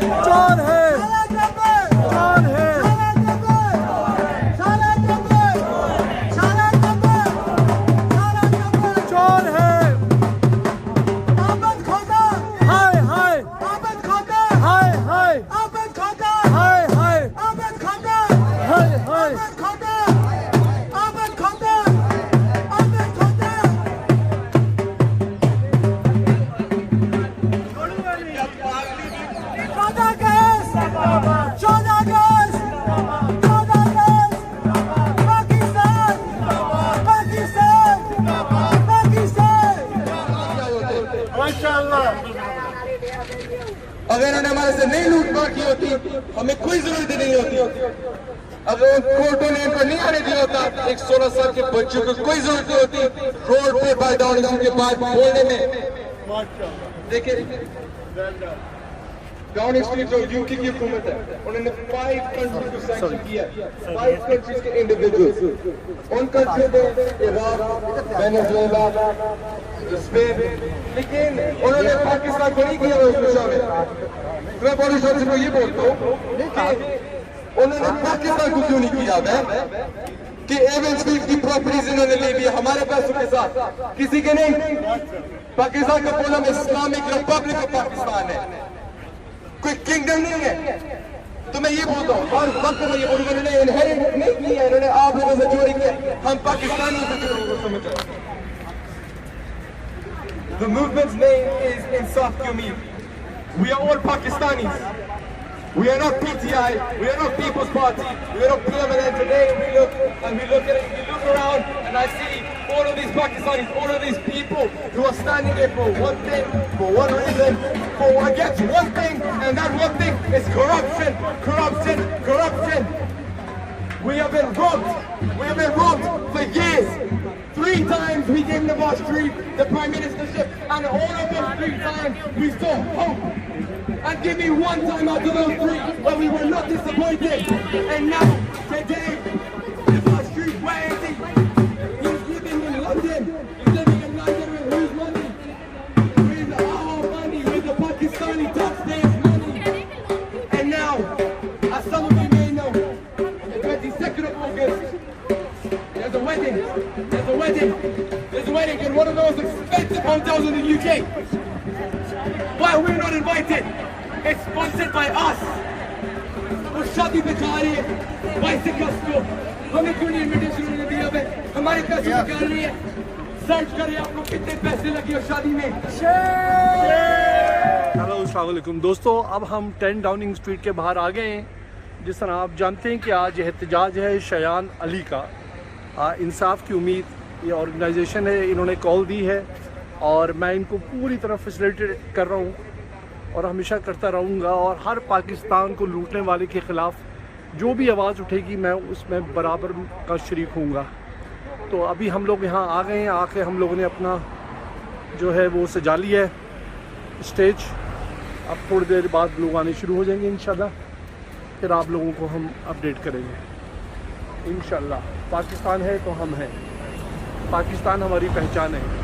चोर है, चोर है, चोर है। हाय हाय हाय हाय हाय हाय हाय हाय। अगर इन्होंने हमारे से नहीं लूटमार की होती, हमें कोई जरूरत नहीं होती। अगर कोर्टों ने इनको नहीं आने दिया होता, एक 16 साल के बच्चों को कोई जरूरत नहीं होती रोड पे बाय डाउनिंग के बाद बोलने में। देखिए डाउनिंग स्ट्रीट जो यूके की हुकूमत है, उन्होंने 5 कंट्रीज को सैंक्शन किया, 5 कंट्रीज के इंडिविजुअल्स। उन कंट्री में इराक, वेनेजुएला, स्पेन, लेकिन उन्होंने पाकिस्तान को नहीं किया उसमें शामिल। मैं बड़ी शर्त से ये बोलता हूँ कि उन्होंने पाकिस्तान को क्यों नहीं किया है कि एवेंस की प्रॉपर्टीज इन्होंने ले ली हमारे पैसों के साथ, किसी के नहीं। पाकिस्तान का पूरा इस्लामिक रिपब्लिक ऑफ पाकिस्तान है, कोई किंगडम नहीं है। तो मैं ये बोलता हूँ हर वक्त में ये बोलूँगा, इन्होंने इनहेरिट नहीं किया, इन्होंने आप लोगों से चोरी किया, हम पाकिस्तानियों से चोरी को समझ रहे। The movement's name is Insaf Qumid. We are all Pakistanis. We are not PTI. We are not People's Party. We are not PMLN. Today we look around and I see all of these Pakistanis, all of these people who are standing there for one thing, for one reason, for against one thing, and that one thing is corruption, corruption, corruption. We have been robbed. We have been robbed for years. 3 times we gave Nawaz Sharif the prime ministership, and all of those 3 times we saw hope. And give me one time out of those 3 where we were not disappointed. And now, today, Nawaz Sharif, where is he? He's living in London. He's living in London with whose money? With our money, with the Pakistani taxpayers' money. And now, as some of you may know, the 22nd of August, there's a wedding. There's a wedding. There's a wedding in one of the most expensive hotels in the UK. Why are we not invited? It's sponsored by us. वो शादी पे जा रही है, bicycles को हमें क्यों नहीं इनविटेशन उन्होंने दिया है? हमारे पैसे निकाल रही है। सर्च करिए आपको कितने पैसे लगे और शादी में। हेलो अस्सलाम वालेकुम दोस्तों, अब हम 10 डाउनिंग स्ट्रीट के बाहर आ गए हैं। जिस तरह आप जानते हैं कि आज एहतजाज है शयान अली का। इंसाफ की उम्मीद ये ऑर्गेनाइजेशन है, इन्होंने कॉल दी है और मैं इनको पूरी तरह फैसिलिटेट कर रहा हूँ और हमेशा करता रहूँगा। और हर पाकिस्तान को लूटने वाले के ख़िलाफ़ जो भी आवाज़ उठेगी मैं उसमें बराबर का शरीक हूँगा। तो अभी हम लोग यहाँ आ गए हैं, आके हम लोगों ने अपना जो है वो सजा लिया है स्टेज। अब थोड़ी देर बाद लोग आने शुरू हो जाएंगे इंशाल्लाह, फिर आप लोगों को हम अपडेट करेंगे इंशाल्लाह। पाकिस्तान है तो हम हैं, पाकिस्तान हमारी पहचान है।